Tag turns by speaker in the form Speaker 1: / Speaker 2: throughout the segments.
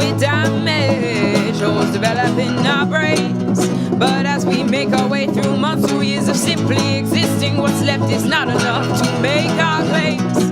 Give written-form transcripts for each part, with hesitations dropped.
Speaker 1: we're damaged, holes develop in our brains. But as we make our way through months or years of simply existing, what's left is not enough to make our claims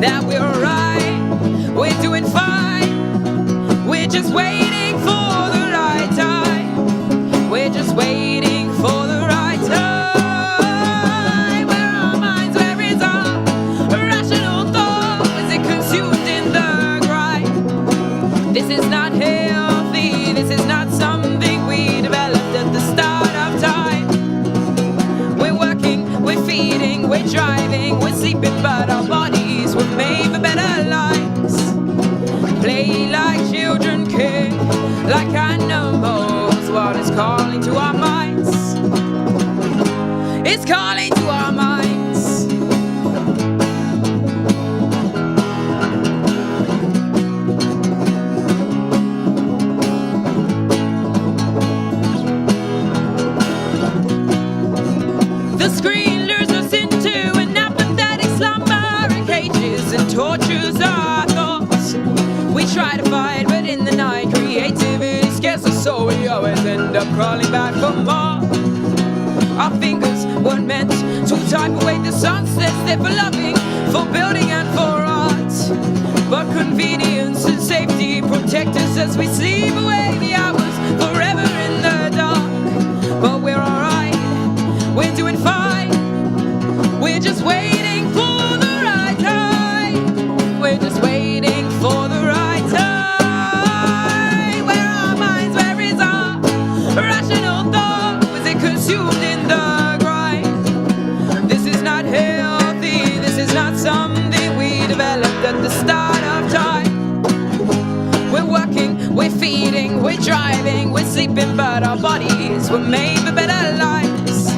Speaker 1: that we're alright, we're doing fine. We're just waiting for the right time. We're just waiting for the right time. Where are our minds, where is our rational thought? Is it consumed in the grind? This is not healthy, this is not something we developed at the start of time. We're working, we're feeding, we're driving, we're sleeping, but our bodies were made for better lives. Play like children, care like animals. What is calling to our minds? It's calling to our minds. The screen lures us into an apathetic slumber and cages and tortures our thoughts. We try to fight, but in the night creativity scares us, so we always end up crawling back for more. Our fingers weren't meant to type away the sunsets. They're for loving, for building and for art. But convenience and safety protect us as we sleep away the hours forever in the dark. But we're alright, we're doing fine. We're just waiting for the right time. We're just waiting for the right time. Where are our minds, where is our rational thought? Was it consumed in the grind? This is not healthy, this is not something we developed at the start of time. We're working, we're feeding, we're driving, we're sleeping, but our bodies were made for better lives.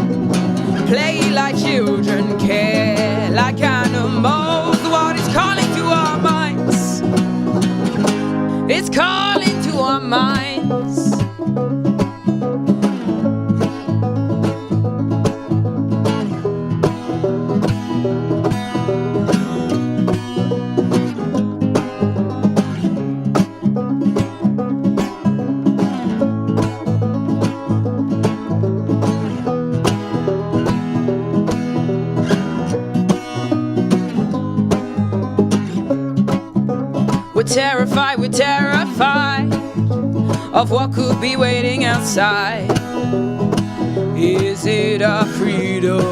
Speaker 1: Play like children, care like animals. What is calling to our minds? It's calling to our minds. We're terrified of what could be waiting outside. Is it our freedom?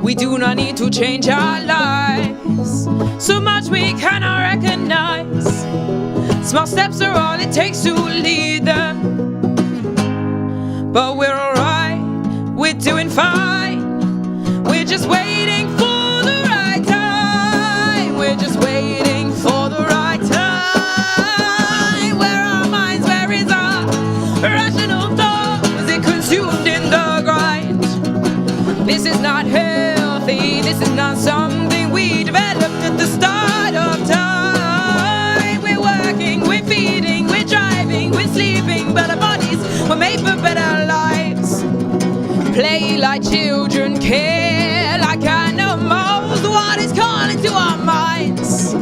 Speaker 1: We do not need to change our lives, so much we cannot recognize. Small steps are all it takes to lead them. But we're alright, we're doing fine. We're just waiting for we're just waiting for the right time. Where are our minds, where is our rational thought? Was it consumed in the grind? This is not healthy, this is not something we developed at the start of time. We're working, we're feeding, we're driving, we're sleeping, but our bodies were made for better lives. Play like children, care like animals. What is calling to our minds?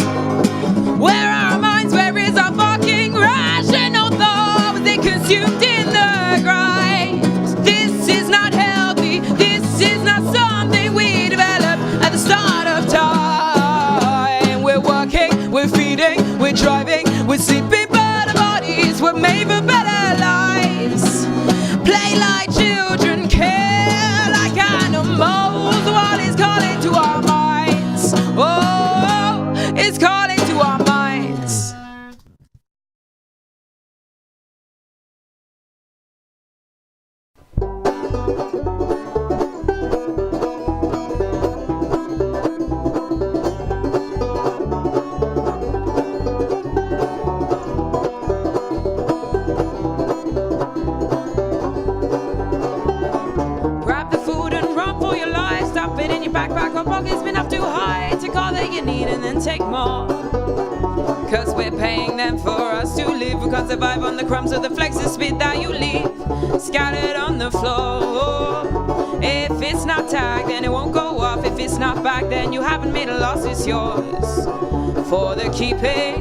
Speaker 1: Where are our minds? Where is our fucking rational thought? Was it consumed in the grind? This is not healthy. This is not something we developed at the start of time. We're working, we're feeding, we're driving, we're sleeping, but our bodies were made for better lives. Play like children, care like animals. What is calling to our minds? Oh, it's calling to our minds. Take more, cause we're paying them for us to live. We can't survive on the crumbs of the flexes spit that you leave scattered on the floor. If it's not tagged, then it won't go off. If it's not back, then you haven't made a loss, it's yours. for the keeping.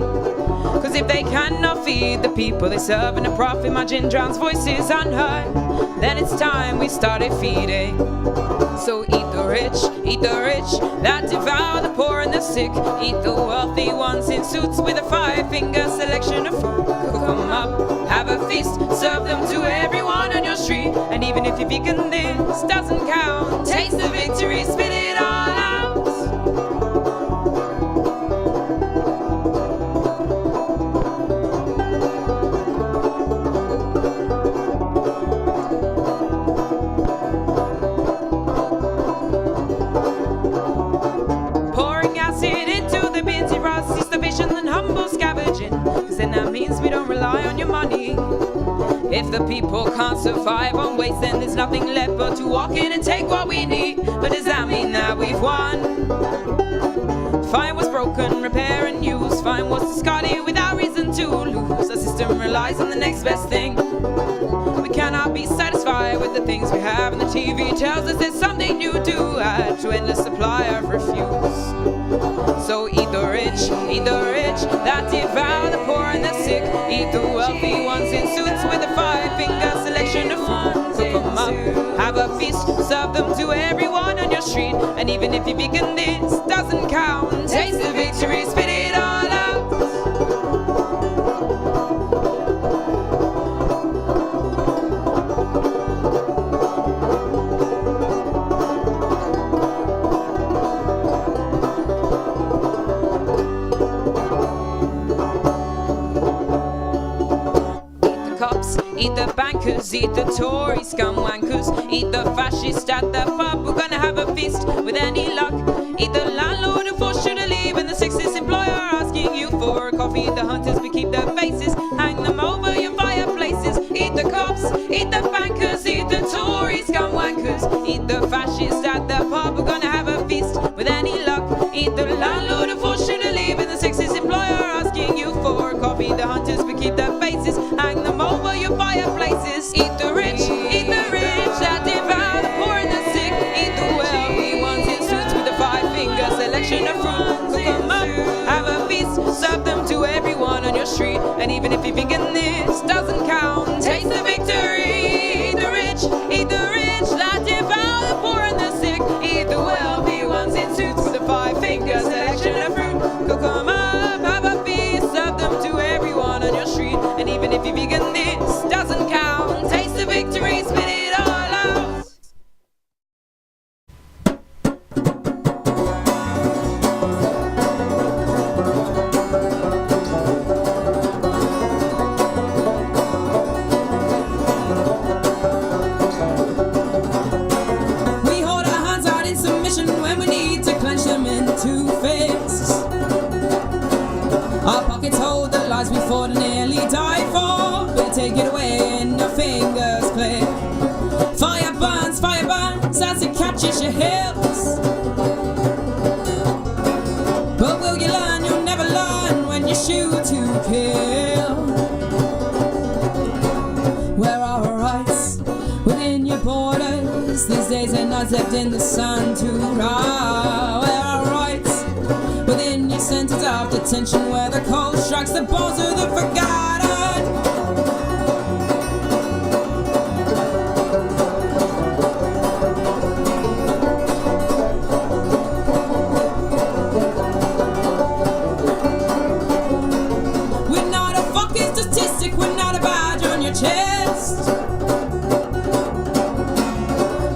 Speaker 1: Cause if they cannot feed the people they serve, and the profit margin drowns voices unheard, then it's time we started feeding. So eat the rich that devour the poor and the sick. Eat the wealthy ones in suits with a 5-finger selection of food. Cook them up, have a feast, serve them to everyone on your street. And even if you're vegan, this doesn't count. Taste the victory, spit it all out. If the people can't survive on waste, then there's nothing left but to walk in and take what we need. But does that mean that we've won? Find what's broken, repair and use. Find what's discarded without reason to lose. Our system relies on the next best thing. We cannot be satisfied with the things we have, and the TV tells us there's something new to add to endless supply of refuse. So eat the rich that devour the poor and the sick. Eat the wealthy ones in suits with a 5-finger selection of food. Cook them up, have a feast, serve them to everyone on your street. And even if you're vegan, this doesn't count. Taste the victory, spit it all out. Eat the bankers, eat the Tory scum wankers, eat the fascists at the pub. We're gonna have a feast with any luck. Eat the landlord who forced you to leave, and the sexist employer asking you for a coffee. Eat the hunters, we keep their faces, hang them over your fireplaces. Eat the cops, eat the bankers, eat the Tory scum wankers, eat the fascists at the pub. We're gonna have a feast with any luck. Eat the landlord who forced you to leave, and the sexist employer asking you for a coffee. The hunters, we keep their faces, hang them over your fireplaces. Eat the rich that devour the poor and the sick. Eat the wealthy ones in suits with a 5-finger selection of fruit. Cook them up, have a feast, serve them to everyone on your street. And even if you're vegan, this doesn't count. Taste the victory. Eat the rich that devour the poor and the sick. Eat the wealthy ones in suits with a 5-finger selection of fruit. Cook them up, have a feast, serve them to everyone on your street. And even if you're vegan, this doesn't count. Taste the victory, spit it all out. We hold our hands out in submission when we need to clench them into fists. Our pockets hold the lies we fought and nearly died for. We take it away and your fingers click. Fire burns as it catches your hips. But will you learn? You'll never learn when you shoot to kill. Where are our rights within your borders? These days and nights left in the sun to rot. Where are our rights within your centers of detention, where the cold strikes the bones of the forgotten? We're not a fucking statistic, we're not a badge on your chest.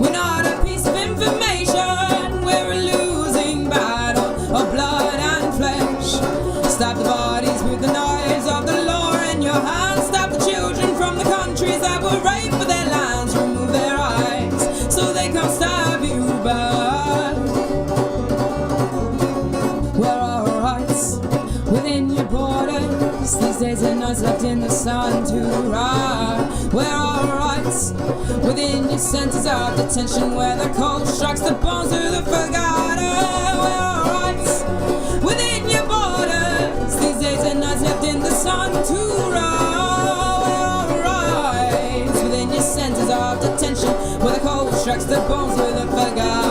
Speaker 1: We're not a piece of information, we're a losing battle of blood and flesh. Stab the bodies with the knives of the law in your hands. Stab the children from the countries that were raped for their lands. Remove their eyes so they can't stab you back. Where are our rights within your borders? These days and nights left in the sun to rot. Where are our rights within your centers of detention, where the cold strikes the bones of the forgotten? Where are our rights within your borders? These days and nights left in the sun to rot. Where are our rights within your centers of detention, where the cold strikes the bones of the forgotten?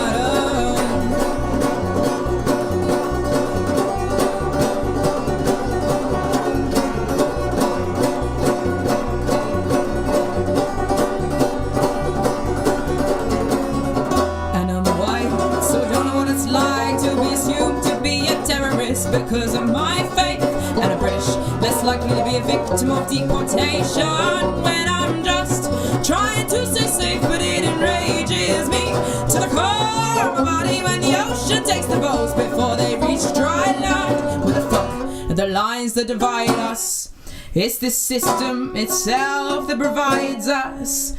Speaker 1: because of my faith. And a British less likely to be a victim of deportation when I'm just trying to stay safe, but it enrages me to the core of my body when the ocean takes the boats before they reach dry land. What the fuck are the lines that divide us? It's this system itself that provides us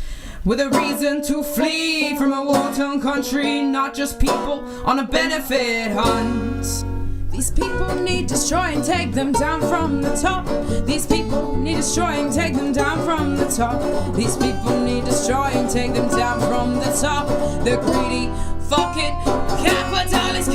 Speaker 1: with a reason to flee from a war-torn country, not just people on a benefit hunt. These people need destroying, take them down from the top. These people need destroying, take them down from the top. These people need destroying, take them down from the top. The greedy fucking capitalist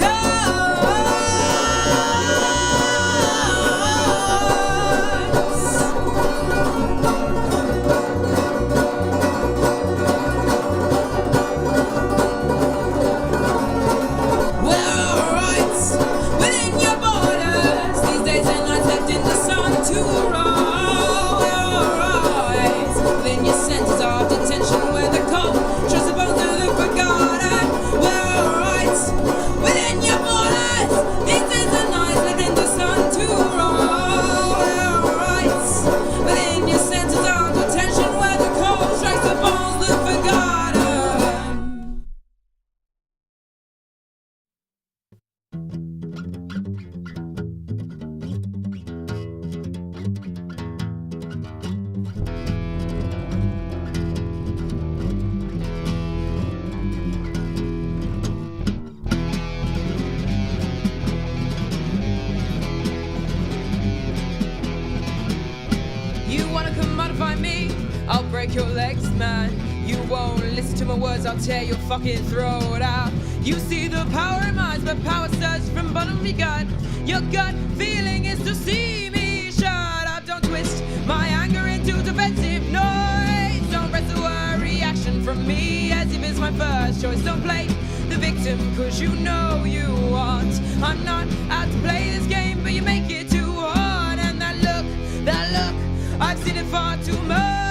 Speaker 1: your legs, man. You won't listen to my words, I'll tear your fucking throat out. You see the power in mine, but power surges from bottom of your gut. Your gut feeling is to see me shut up. Don't twist my anger into defensive noise. Don't wrestle a reaction from me as if it's my first choice. Don't play the victim, cause you know you want. I'm not out to play this game, but you make it too hard. And that look, I've seen it far too much.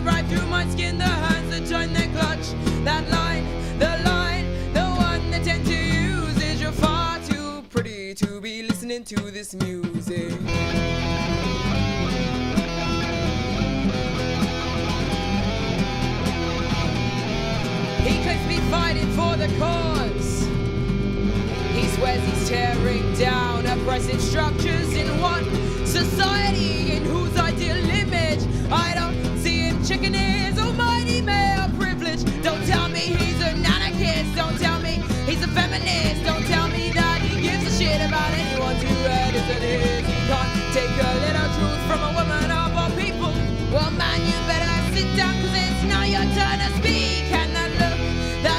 Speaker 1: Right through my skin, the hands that join their clutch. That line, the one they tend to use is you're far too pretty to be listening to this music. He claims to be fighting for the cause. He swears he's tearing down oppressive structures in what society, in whose ideal image I don't chicken is almighty male privilege. Don't tell me he's an anarchist. Don't tell me he's a feminist. Don't tell me that he gives a shit about anyone too red as it is. He can't take a little truth from a woman of all people. Well, man, you better sit down, cause it's now your turn to speak. And that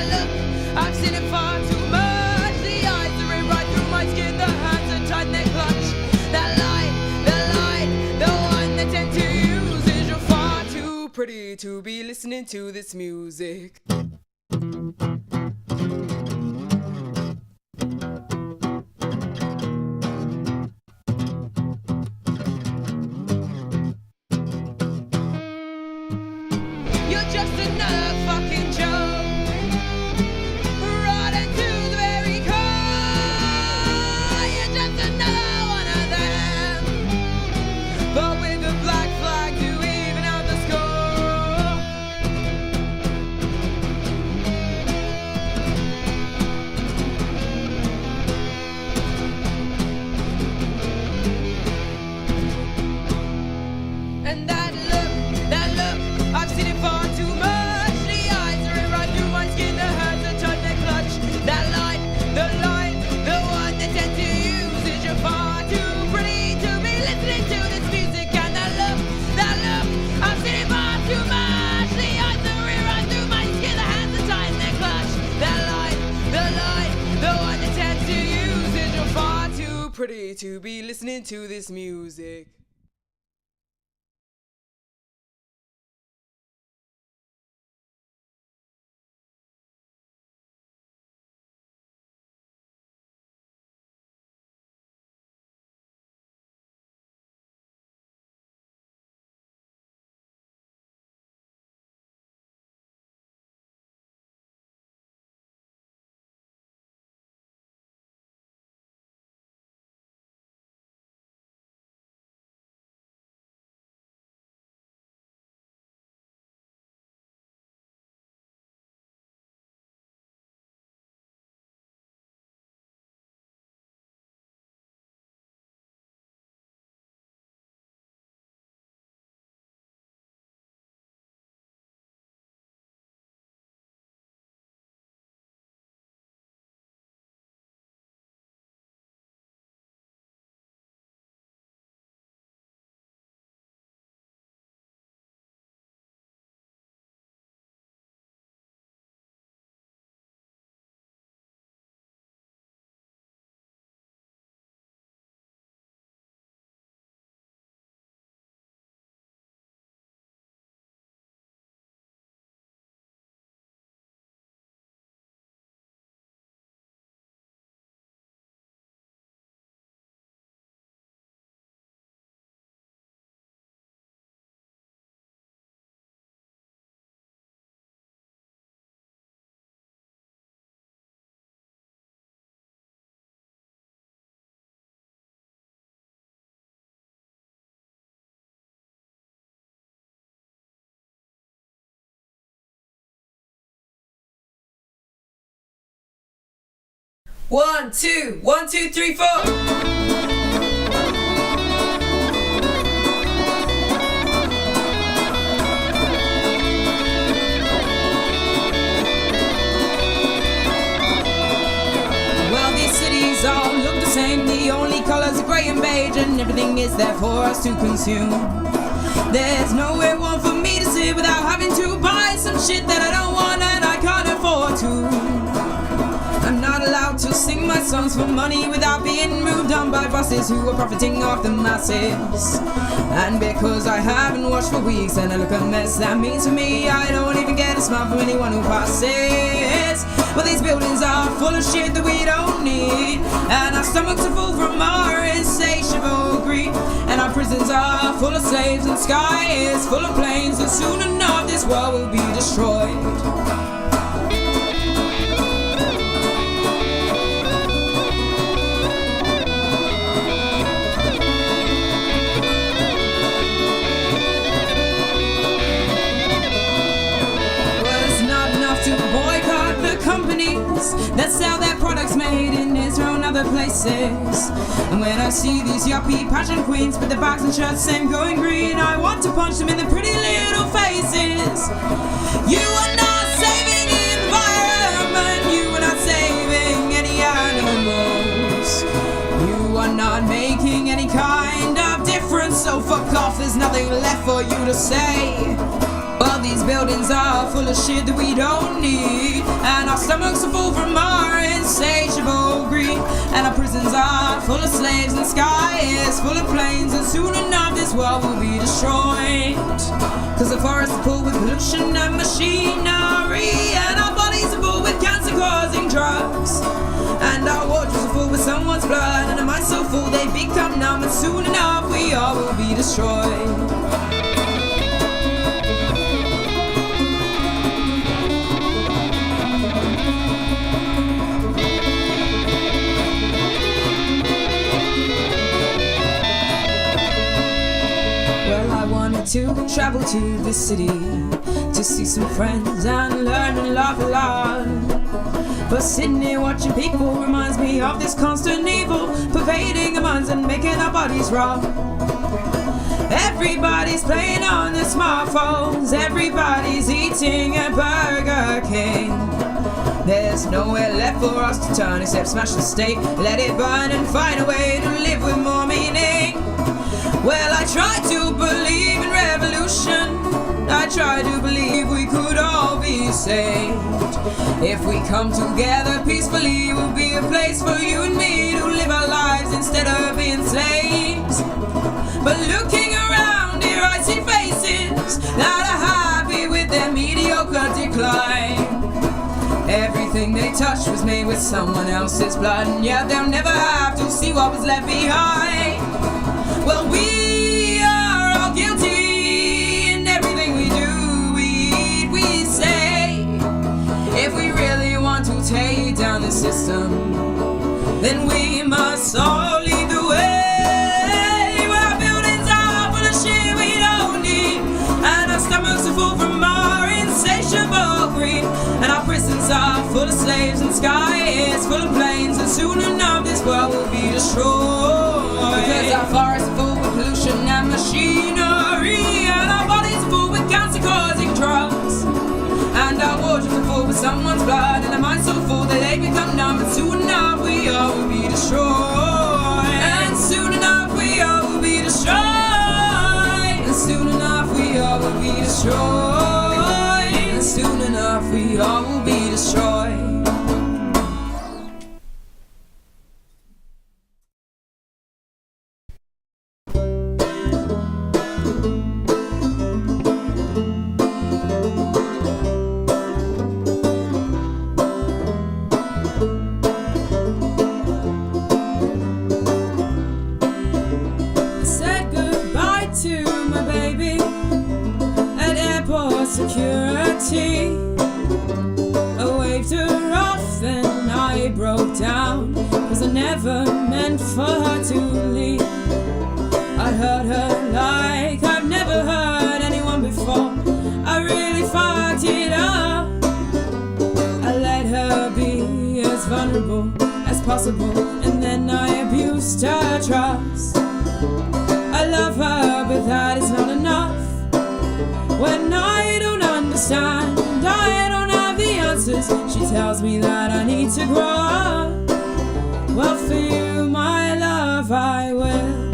Speaker 1: look, I've seen it far too much. The eyes are in right through my skin. The hands are tight in their clutch. That line, the one they tend to pretty to be listening to this music. You're just another fucking joke. Right into the very core. You're just another one of them. But with a black flag to even out the score. And that look, I've seen it far too much. The eyes are in right through my skin, the hands are tight, their clutch. That line, the one they tend to use is you're far too pretty to be listening to this music. And that look, I've seen it far too much. The eyes are in right through my skin, the hands are tight, their clutch. That line, the one they tend to use is you're far too pretty to be listening to this music. 1, 2, 1, 2, 3, 4. Well, these cities all look the same. The only colors are grey and beige, and everything is there for us to consume. There's nowhere warm for me to sit without having to buy some shit that I don't want and I can't afford to. I'm not allowed to sing my songs for money without being moved on by bosses who are profiting off the masses. And because I haven't washed for weeks and I look a mess, that means for me I don't even get a smile from anyone who passes. Well, these buildings are full of shit that we don't need, and our stomachs are full from our insatiable greed, and our prisons are full of slaves, and sky is full of planes, and soon enough this world will be destroyed. Companies that sell their products made in Israel and other places. And when I see these yuppie pageant queens with their bags and shirts saying going green, I want to punch them in the pretty little faces. You are not saving the environment, you are not saving any animals, you are not making any kind of difference, so fuck off, there's nothing left for you to say. Well, these buildings are full of shit that we don't need, and our stomachs are full from our insatiable greed, and our prisons are full of slaves, and the sky is full of planes, and soon enough this world will be destroyed. Cause the forests are full with pollution and machinery, and our bodies are full with cancer-causing drugs, and our wardrobes are full with someone's blood, and our minds so full they become numb, and soon enough we all will be destroyed. To travel to the city to see some friends and learn and laugh a lot. But sitting here watching people reminds me of this constant evil pervading our minds and making our bodies raw. Everybody's playing on their smartphones, everybody's eating at Burger King. There's nowhere left for us to turn except smash the state, let it burn and find a way to live with more meaning. Well, I try to believe in revolution, I try to believe we could all be saved. If we come together peacefully, will be a place for you and me to live our lives instead of being slaves. But looking around here I see faces that are happy with their mediocre decline. Everything they touched was made with someone else's blood, and yet they'll never have to see what was left behind. Well, we are all guilty in everything we do, we eat, we say. If we really want to take down the system, then we must all lead the way. Well, our buildings are full of shit we don't need, and our stomachs are full from our insatiable greed, and our prisons are full of slaves, and sky is full of planes, and soon enough this world will be destroyed. Because our forests are full with pollution and machinery, and our bodies are full with cancer-causing drugs, and our wardrobes are full with someone's blood, and our minds so full that they become numb, and soon enough we all will be destroyed. And soon enough we all will be destroyed. And soon enough we all will be destroyed. And soon enough we all will be destroyed. Security, I waved her off and I broke down, 'cause I never meant for her to leave. I heard her like I've never heard anyone before. I really fucked it up. I let her be as vulnerable, as possible, and then I abused her trust. I love her, but that is not enough. When I don't understand, I don't have the answers. She tells me that I need to grow up. Well, for you, my love, I will.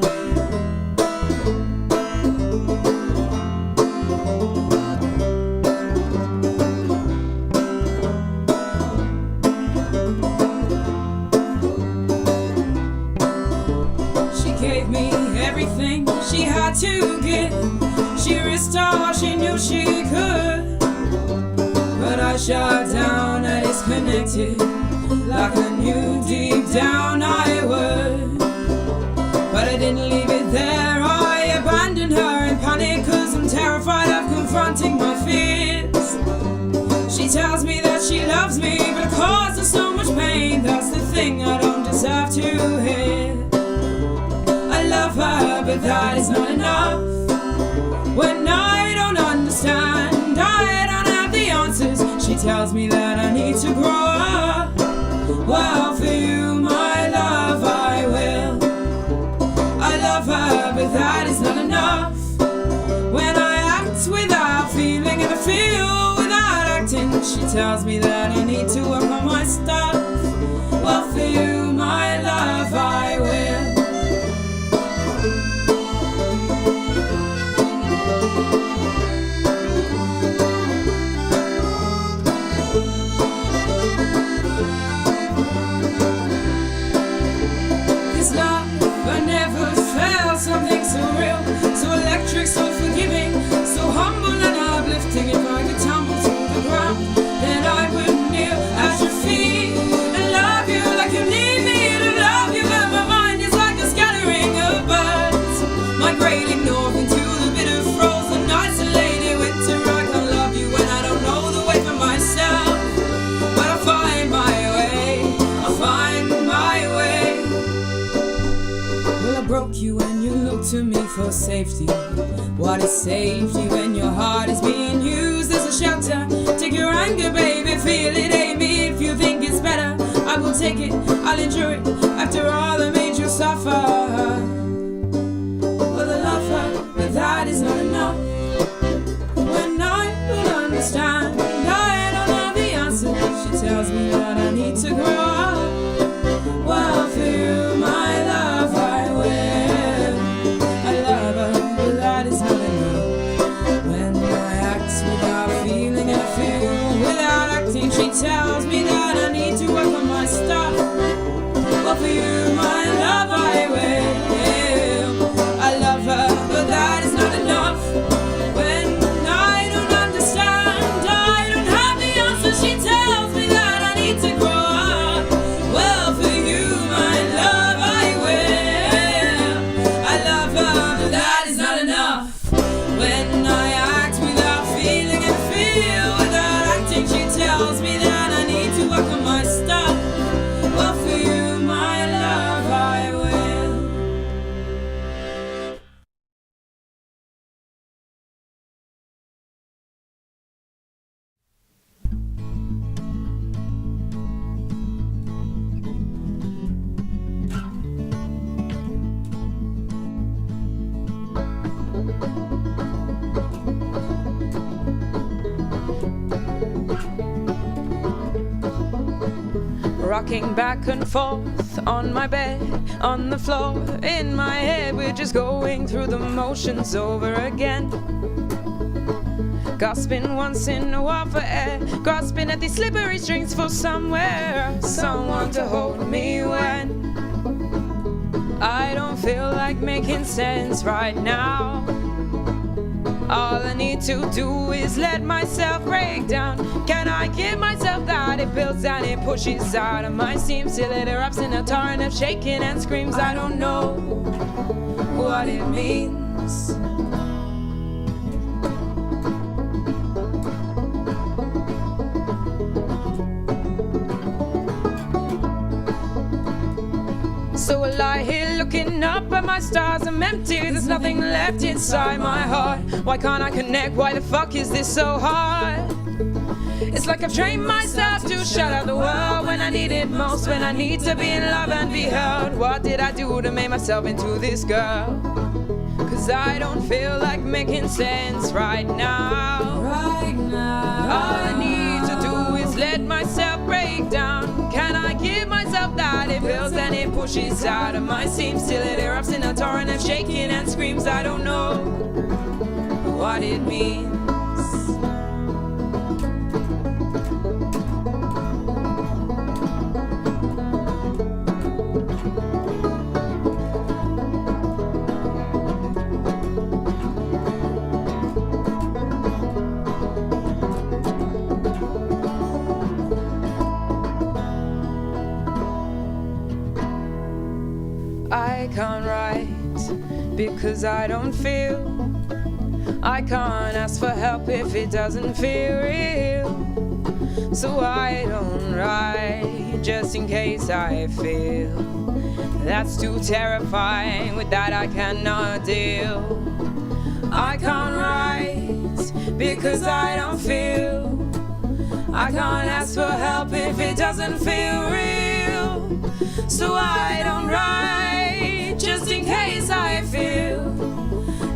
Speaker 1: She had to give. She risked all she knew she could, but I shut down, I disconnected. Like I knew deep down I would, but I didn't leave it there. I abandoned her in panic, cause I'm terrified of confronting my fears. She tells me that she loves me, but it causes so much pain. That's the thing I don't deserve to hear. I love her, but that is not enough. When I don't understand, I don't have the answers. She tells me that I need to grow up. Well, for you, my love, I will. I love her, but that is not enough. When I act without feeling and I feel without acting, she tells me that I need to work on my stuff. Well, for you, my love, I will. Something so real, so electric, so forgiving, so humble and uplifting. If I could tumble to the ground, then I would kneel at your feet and love you like you need me to love you. But my mind is like a scattering of birds, migrating north into the bitter frozen, isolated winter. I can't love you when I don't know the way for myself, but I'll find my way, I'll find my way. Well, I broke you when you look to me for safety. What is safety when your heart is being used as a shelter? Take your anger, baby, feel it, hate me. If you think it's better, I will take it, I'll endure it. After all, I made you suffer. Well, I love her, but that is not enough. When I don't understand, I don't have the answers. She tells me that I need to grow up. Well, for you, my love, I will. I love her, but that is not enough. When I act without feeling and I feel without acting, she tells me that I need to work on my stuff. Well, for you, my love, I will. I love her, but that is not enough. When I don't understand, I don't have the answers. She tells me that I need to grow up. Well, for you, my love, I will. I love her, but that is not enough. When I act without feeling and feel without acting, she tells me that I need to work on my stuff. Well, for you, my love, I will. Rocking back and forth on my bed, on the floor, in my head, we're just going through the motions over again. Gasping once in a while for air, grasping at these slippery strings for somewhere, someone to hold me when I don't feel like making sense right now. All I need to do is let myself break down. Can I give myself that? It builds and it pushes out of my seams till it erupts in a torrent of shaking and screams. I don't know what it means. So I lie here looking up at my stars. I'm empty, there's nothing left inside my heart. Why can't I connect? Why the fuck is this so hard? It's like I've trained myself to shut out the world when I need it most, when I need to be in love and be held. What did I do to make myself into this girl? 'Cause I don't feel like making sense right now. Right now. All I need to do is let myself break down. Can I give myself that? It builds and it pushes out of my seams till it erupts in a torrent of shaking and screams. I don't know what it means. I can't write because I don't feel. I can't ask for help if it doesn't feel real. So I don't write just in case I feel. That's too terrifying, with that I cannot deal. I can't write because I don't feel. I can't ask for help if it doesn't feel real. So I don't write just in case I feel.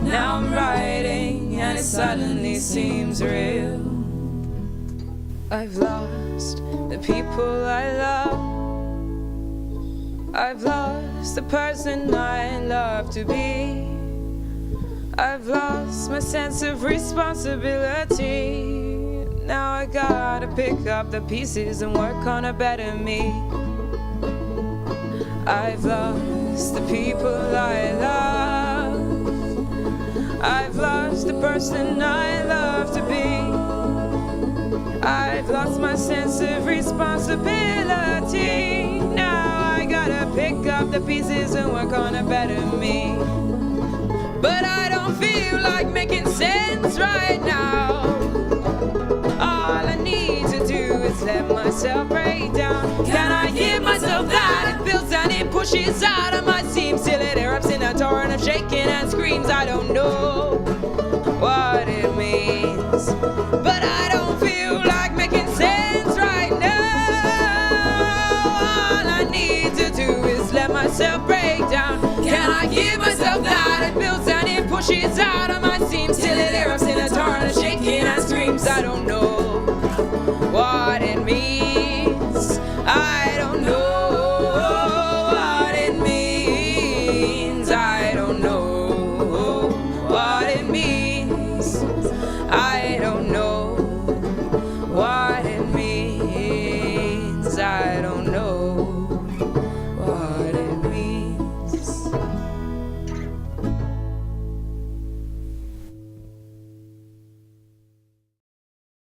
Speaker 1: Now I'm writing and it suddenly seems real. I've lost the people I love. I've lost the person I love to be. I've lost my sense of responsibility. Now I gotta pick up the pieces and work on a better me. I've lost the people I love. I've lost the person I love to be. I've lost my sense of responsibility. Now I gotta pick up the pieces and work on a better me. But I don't feel like making sense right now. All I need to do is let myself break down. Can I give myself that? It builds and it pushes out of my seams till it erupts in a torrent of shaking and screams. I don't know what it means, but I don't feel like making sense right now. All I need to do is let myself break down. Can I give myself that? It builds and it pushes out